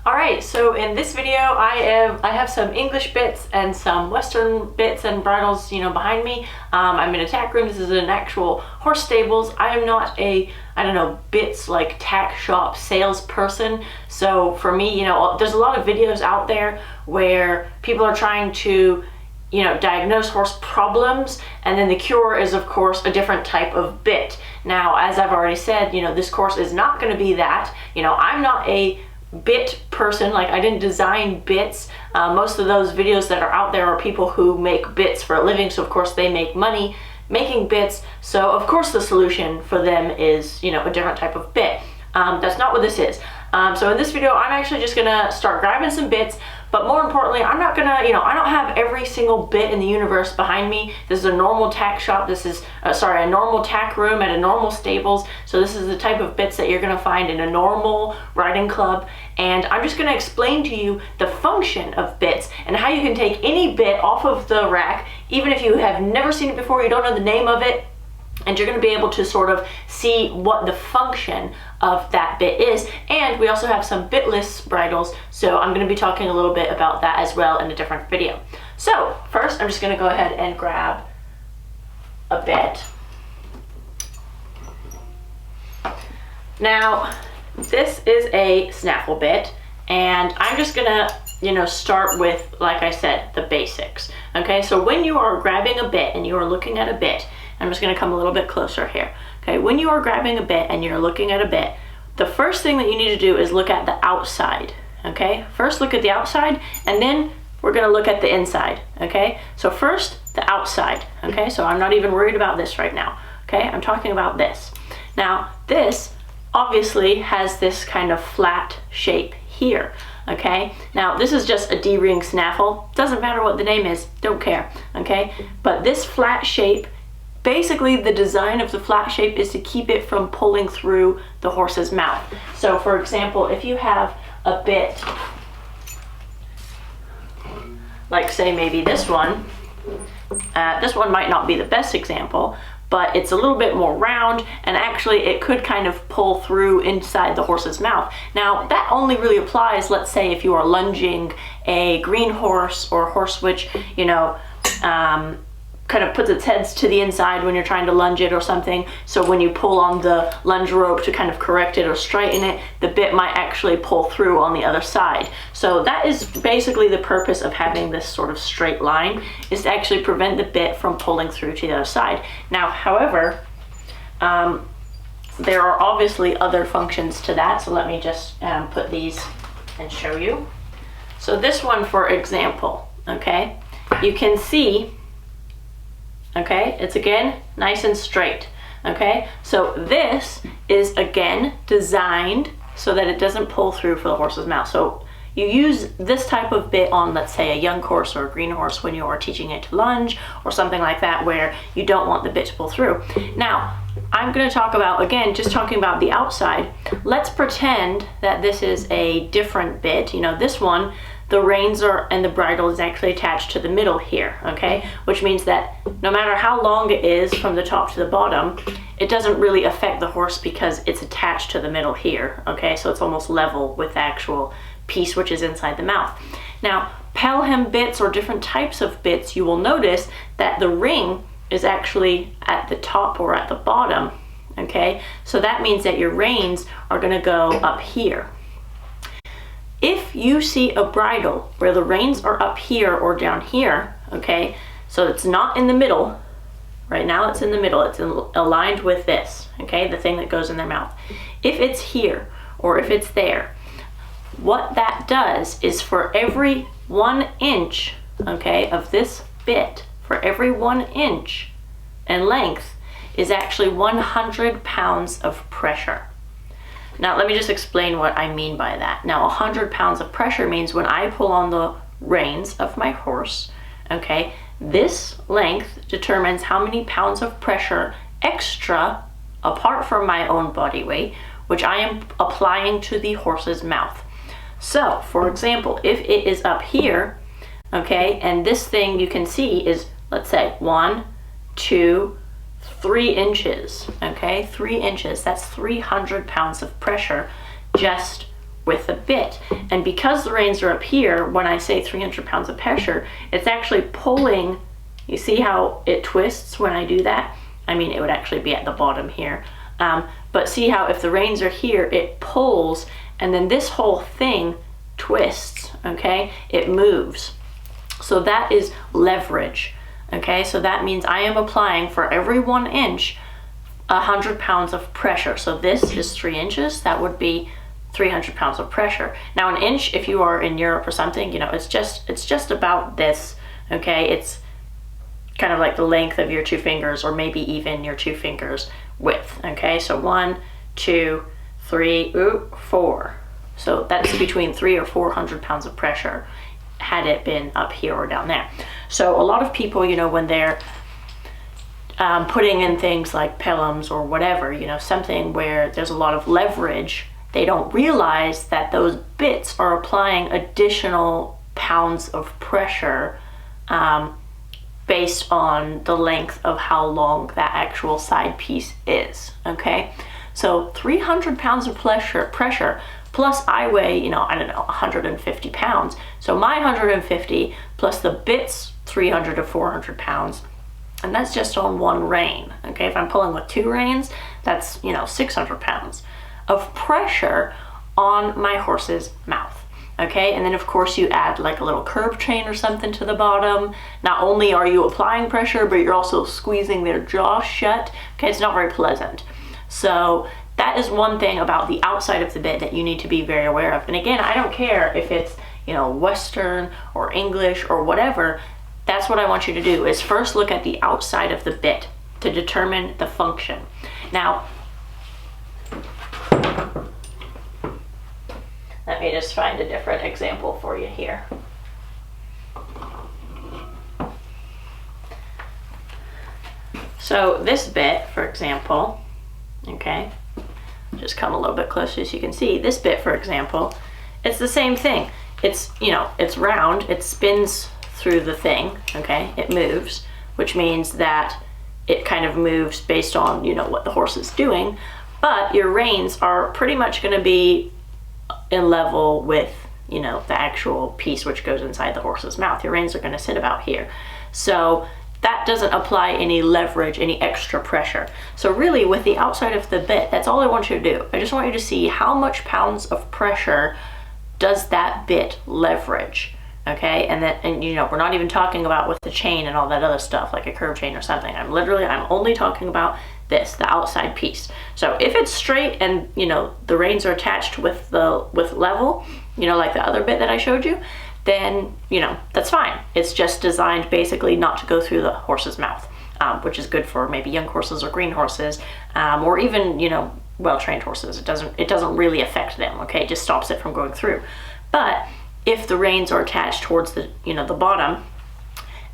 Alright, so in this video I have some English bits and some Western bits and bridles, behind me. I'm in a tack room. This is an actual horse stables. I am not a, bits like tack shop salesperson. So for me, there's a lot of videos out there where people are trying to diagnose horse problems, and then the cure is of course a different type of bit. Now, as I've already said, this course is not going to be that. I'm not a bit person, like I didn't design bits. Most of those videos that are out there are people who make bits for a living, so of course they make money making bits, so of course the solution for them is a different type of bit. That's not what this is. So in this video I'm actually just gonna start grabbing some bits, but more importantly I'm not gonna, I don't have every single bit in the universe behind me. This is a normal tack shop. This is a normal tack room at a normal stables. So this is the type of bits that you're gonna find in a normal riding club, and I'm just gonna explain to you the function of bits and how you can take any bit off of the rack, even if you have never seen it before, you don't know the name of it, and you're going to be able to sort of see what the function of that bit is. And we also have some bitless bridles, so I'm going to be talking a little bit about that as well in a different video. So first I'm just going to go ahead and grab a bit. Now this is a snaffle bit, and I'm just gonna start with, like I said, the basics. Okay, so when you are grabbing a bit and you are looking at a bit, I'm just going to come a little bit closer here. Okay, when you are grabbing a bit and you're looking at a bit, the first thing that you need to do is look at the outside. Okay, first look at the outside, and then we're going to look at the inside. Okay, so first the outside. Okay, so I'm not even worried about this right now. Okay, I'm talking about this. Now this obviously has this kind of flat shape here. Okay, now this is just a D-ring snaffle. Doesn't matter what the name is, don't care. Okay, but this flat shape, basically the design of the flat shape is to keep it from pulling through the horse's mouth. So for example, if you have a bit like, say, maybe this one might not be the best example, but it's a little bit more round, and actually it could kind of pull through inside the horse's mouth. Now that only really applies, let's say, if you are lunging a green horse or a horse which kind of puts its heads to the inside when you're trying to lunge it or something. So when you pull on the lunge rope to kind of correct it or straighten it, the bit might actually pull through on the other side. So that is basically the purpose of having this sort of straight line, is to actually prevent the bit from pulling through to the other side. Now, however, there are obviously other functions to that. So let me just put these and show you. So this one, for example, okay, you can see, okay, it's again nice and straight. Okay, so this is again designed so that it doesn't pull through for the horse's mouth. So you use this type of bit on, let's say, a young horse or a green horse when you are teaching it to lunge or something like that, where you don't want the bit to pull through. Now I'm going to talk about, again, just talking about the outside. Let's pretend that this is a different bit. This one, the reins and the bridle is actually attached to the middle here, okay? Which means that no matter how long it is from the top to the bottom, it doesn't really affect the horse because it's attached to the middle here, okay? So it's almost level with the actual piece which is inside the mouth. Now, Pelham bits or different types of bits, you will notice that the ring is actually at the top or at the bottom, okay? So that means that your reins are gonna go up here. If you see a bridle where the reins are up here or down here, okay, so it's not in the middle, right now it's in the middle, it's aligned with this, okay, the thing that goes in their mouth. If it's here or if it's there, what that does is for every 1 inch, okay, of this bit, for every 1 inch in length is actually 100 pounds of pressure. Now let me just explain what I mean by that. Now 100 pounds of pressure means when I pull on the reins of my horse, okay, this length determines how many pounds of pressure extra, apart from my own body weight, which I am applying to the horse's mouth. So for example, if it is up here, okay, and this thing you can see is, let's say, 1, 2, 3 inches, okay, 3 inches, that's 300 pounds of pressure just with the bit. And because the reins are up here, when I say 300 pounds of pressure, it's actually pulling. You see how it twists when I do that? I mean, it would actually be at the bottom here. But see how if the reins are here, it pulls, and then this whole thing twists, okay? It moves. So that is leverage, okay? So that means I am applying for every 1 inch, 100 pounds of pressure. So this is 3 inches, that would be 300 pounds of pressure. Now an inch, if you are in Europe or something, you know, it's just about this, okay? It's kind of like the length of your 2 fingers, or maybe even your 2 fingers width, okay? So 1, 2, 3, 4. So that's between 300 or 400 pounds of pressure had it been up here or down there. So a lot of people, you know, when they're putting in things like pelhams or whatever, you know, something where there's a lot of leverage, they don't realize that those bits are applying additional pounds of pressure based on the length of how long that actual side piece is, okay? So 300 pounds of pressure, plus I weigh, you know, I don't know, 150 pounds. So my 150 plus the bits, 300 to 400 pounds, and that's just on 1 rein, okay? If I'm pulling with 2 reins, that's, you know, 600 pounds of pressure on my horse's mouth. Okay, and then of course you add like a little curb chain or something to the bottom. Not only are you applying pressure, but you're also squeezing their jaw shut. Okay, it's not very pleasant. So that is one thing about the outside of the bit that you need to be very aware of. And again, I don't care if it's, you know, Western or English or whatever. That's what I want you to do, is first look at the outside of the bit to determine the function. Now, let me just find a different example for you here. So this bit, for example, okay, just come a little bit closer so you can see. This bit, for example, it's the same thing. It's, you know, it's round, it spins through the thing, okay, it moves, which means that it kind of moves based on, you know, what the horse is doing, but your reins are pretty much going to be in level with, you know, the actual piece which goes inside the horse's mouth. Your reins are going to sit about here. So that doesn't apply any leverage, any extra pressure. So really with the outside of the bit, that's all I want you to do. I just want you to see how much pounds of pressure does that bit leverage, okay? And you know, we're not even talking about with the chain and all that other stuff, like a curb chain or something. I'm only talking about this, the outside piece. So if it's straight and, you know, the reins are attached with level, you know, like the other bit that I showed you, then, you know, that's fine. It's just designed basically not to go through the horse's mouth, which is good for maybe young horses or green horses, or even, you know, well-trained horses. It doesn't really affect them, okay? It just stops it from going through. But if the reins are attached towards the, you know, the bottom,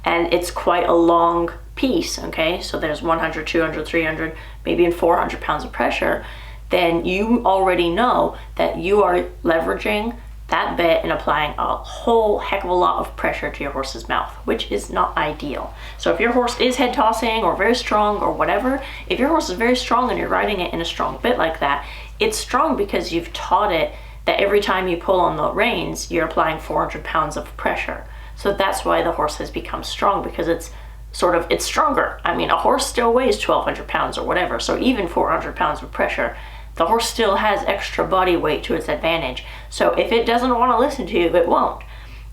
and it's quite a long piece, okay, so there's 100, 200, 300, maybe even 400 pounds of pressure, then you already know that you are leveraging that bit and applying a whole heck of a lot of pressure to your horse's mouth, which is not ideal. So if your horse is head tossing or very strong or whatever, if your horse is very strong and you're riding it in a strong bit like that, it's strong because you've taught it that every time you pull on the reins, you're applying 400 pounds of pressure. So that's why the horse has become strong, because it's stronger. I mean, a horse still weighs 1,200 pounds or whatever, so even 400 pounds of pressure, the horse still has extra body weight to its advantage. So if it doesn't want to listen to you, it won't.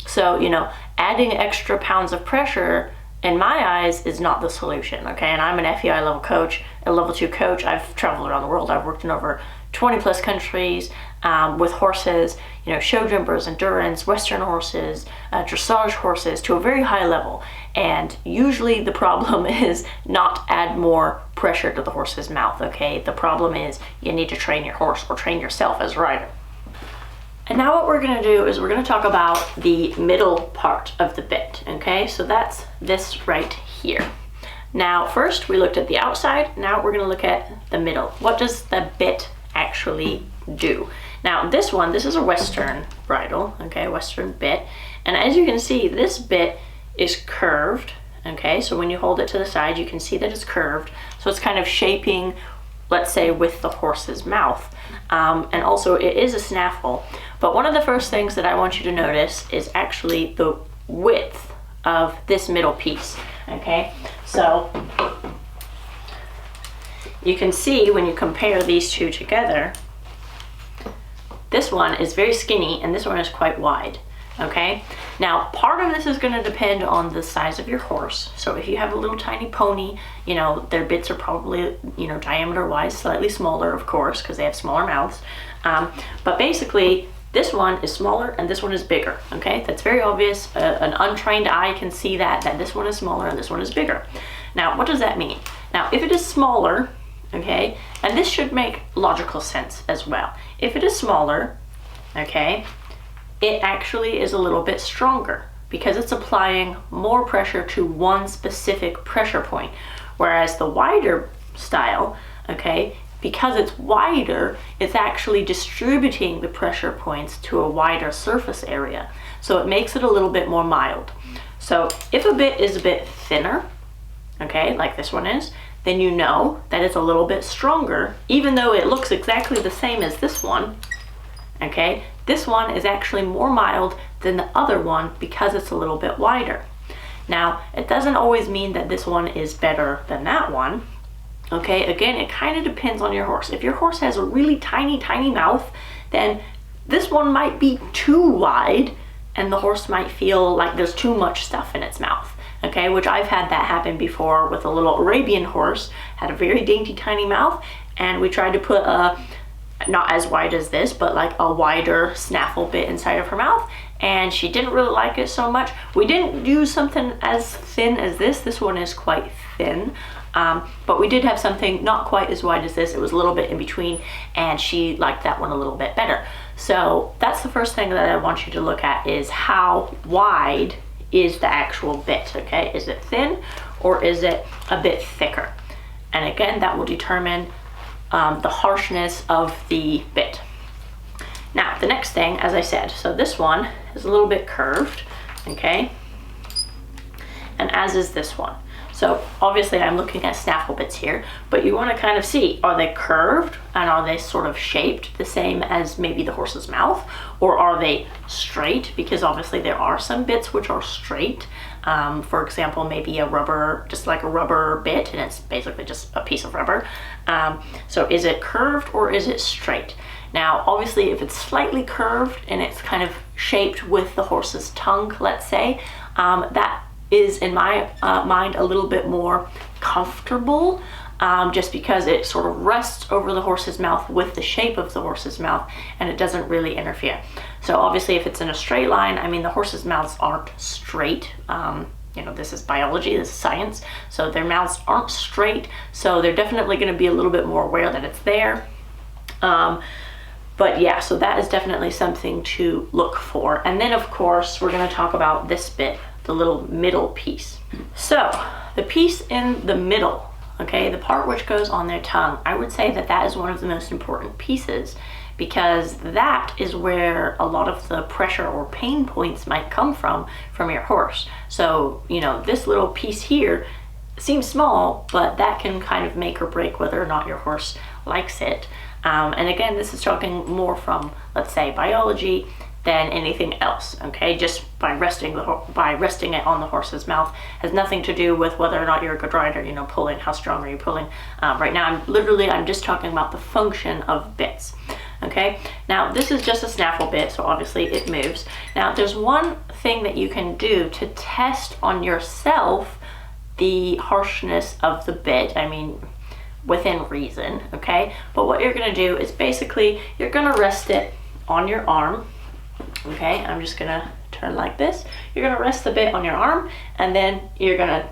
So, you know, adding extra pounds of pressure, in my eyes, is not the solution, okay? And I'm an FEI level coach, a level 2 coach. I've traveled around the world. I've worked in over 20 plus countries with horses, you know, show jumpers, endurance, Western horses, dressage horses, to a very high level. And usually the problem is not add more pressure to the horse's mouth, okay? The problem is you need to train your horse or train yourself as a rider. And now what we're gonna do is we're gonna talk about the middle part of the bit, okay? So that's this right here. Now, first we looked at the outside, now we're gonna look at the middle. What does the bit actually do? Now this is a Western bridle, okay, Western bit. And as you can see, this bit is curved, okay? So when you hold it to the side, you can see that it's curved. So it's kind of shaping, let's say, with the horse's mouth. and also it is a snaffle. But one of the first things that I want you to notice is actually the width of this middle piece, okay? So you can see when you compare these two together, this one is very skinny and this one is quite wide, okay? Now, part of this is going to depend on the size of your horse. So if you have a little tiny pony, you know, their bits are probably, you know, diameter-wise slightly smaller, of course, because they have smaller mouths. But basically, this one is smaller and this one is bigger, okay? That's very obvious. An untrained eye can see that this one is smaller and this one is bigger. Now, what does that mean? Now, if it is smaller, okay, and this should make logical sense as well. If it is smaller, okay, it actually is a little bit stronger because it's applying more pressure to one specific pressure point. Whereas the wider style, okay, because it's wider, it's actually distributing the pressure points to a wider surface area. So it makes it a little bit more mild. So if a bit is a bit thinner, okay, like this one is, then you know that it's a little bit stronger, even though it looks exactly the same as this one, okay? This one is actually more mild than the other one because it's a little bit wider. Now, it doesn't always mean that this one is better than that one, okay? Again, it kind of depends on your horse. If your horse has a really tiny, tiny mouth, then this one might be too wide and the horse might feel like there's too much stuff in its mouth, okay? Which I've had that happen before with a little Arabian horse, had a very dainty, tiny mouth, and we tried to put a, not as wide as this, but like a wider snaffle bit inside of her mouth, and she didn't really like it so much. We didn't use something as thin as this. This one is quite thin, but we did have something not quite as wide as this. It was a little bit in between, and she liked that one a little bit better. So that's the first thing that I want you to look at, is how wide is the actual bit, okay? Is it thin or is it a bit thicker? And again, that will determine the harshness of the bit. Now, the next thing, as I said, so this one is a little bit curved, okay? And as is this one. So obviously I'm looking at snaffle bits here, but you want to kind of see, are they curved and are they sort of shaped the same as maybe the horse's mouth, or are they straight? Because obviously there are some bits which are straight. For example, maybe a rubber, just like a rubber bit, and it's basically just a piece of rubber. So is it curved or is it straight? Now, obviously, if it's slightly curved and it's kind of shaped with the horse's tongue, let's say, that is, in my mind, a little bit more comfortable, just because it sort of rests over the horse's mouth with the shape of the horse's mouth, and it doesn't really interfere. So obviously, if it's in a straight line, I mean, the horse's mouths aren't straight. You know, this is biology, this is science, so their mouths aren't straight, so they're definitely going to be a little bit more aware that it's there. But yeah, so that is definitely something to look for. And then, of course, we're going to talk about this bit, the little middle piece. So the piece in the middle, okay, the part which goes on their tongue, I would say that that is one of the most important pieces, because that is where a lot of the pressure or pain points might come from your horse. So, you know, this little piece here seems small, but that can kind of make or break whether or not your horse likes it. And again, this is talking more from, let's say, biology than anything else, okay? Just by resting it on the horse's mouth has nothing to do with whether or not you're a good rider, you know, pulling, how strong are you pulling. Right now, I'm just talking about the function of bits, okay? Now, this is just a snaffle bit, so obviously it moves. Now, there's one thing that you can do to test on yourself the harshness of the bit, I mean, within reason, okay? But what you're gonna do is basically, you're gonna rest it on your arm, okay? I'm just gonna turn like this. You're gonna rest the bit on your arm, and then you're gonna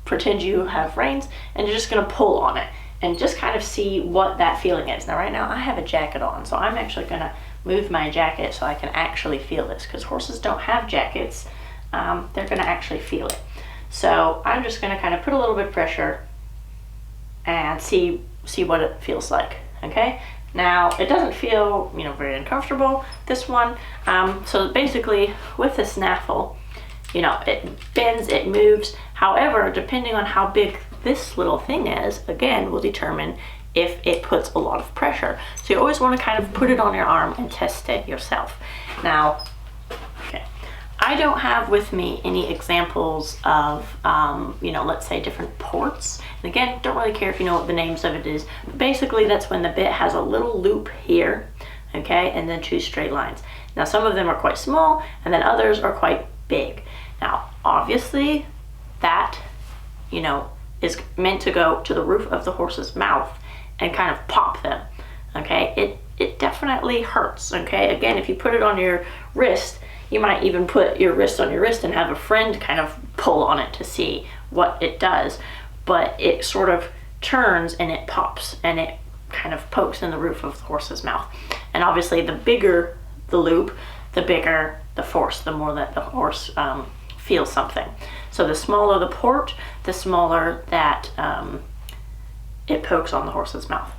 pretend you have reins, and you're just gonna pull on it, and just kind of see what that feeling is. Now, right now, I have a jacket on, so I'm actually gonna move my jacket so I can actually feel this, because horses don't have jackets. They're gonna actually feel it. So I'm just gonna kind of put a little bit of pressure and see what it feels like, okay? Now, it doesn't feel, you know, very uncomfortable, this one. So basically, with the snaffle, you know, it bends, it moves. However, depending on how big this little thing is, again, will determine if it puts a lot of pressure. So you always want to kind of put it on your arm and test it yourself. Now, okay, I don't have with me any examples of, you know, let's say different ports. And again, don't really care if you know what the names of it is. But basically, that's when the bit has a little loop here, okay, and then 2 straight lines. Now, some of them are quite small, and then others are quite big. Now, obviously, that, you know, is meant to go to the roof of the horse's mouth and kind of pop them, okay? It definitely hurts, okay? Again, if you put it on your wrist, you might even put your wrist on your wrist and have a friend kind of pull on it to see what it does. But it sort of turns and it pops and it kind of pokes in the roof of the horse's mouth. And obviously the bigger the loop, the bigger the force, the more that the horse feels something. So the smaller the port, the smaller that it pokes on the horse's mouth.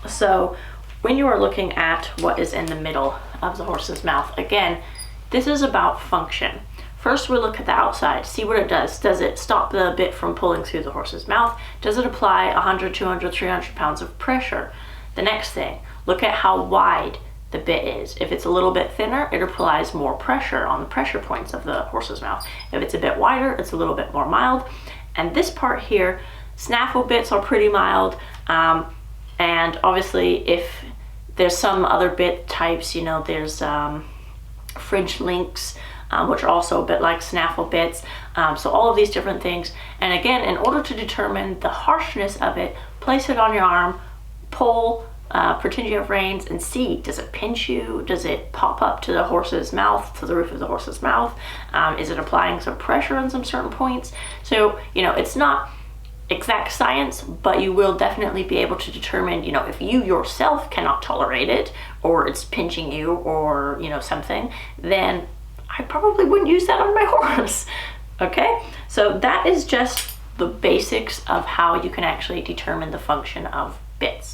So when you are looking at what is in the middle of the horse's mouth, again, this is about function. First, we look at the outside, see what it does. Does it stop the bit from pulling through the horse's mouth? Does it apply 100, 200, 300 pounds of pressure? The next thing, look at how wide the bit is. If it's a little bit thinner, it applies more pressure on the pressure points of the horse's mouth. If it's a bit wider, it's a little bit more mild. And this part here, snaffle bits are pretty mild. And obviously, if there's some other bit types, you know, there's fridge links, which are also a bit like snaffle bits. So all of these different things. And again, in order to determine the harshness of it, place it on your arm, pull, pretend you have reins, and see, does it pinch you? Does it pop up to the horse's mouth, to the roof of the horse's mouth? Is it applying some pressure on some certain points? So, you know, it's not exact science, but you will definitely be able to determine, you know, if you yourself cannot tolerate it, or it's pinching you, or, you know, something, then I probably wouldn't use that on my horse. Okay, so that is just the basics of how you can actually determine the function of bits.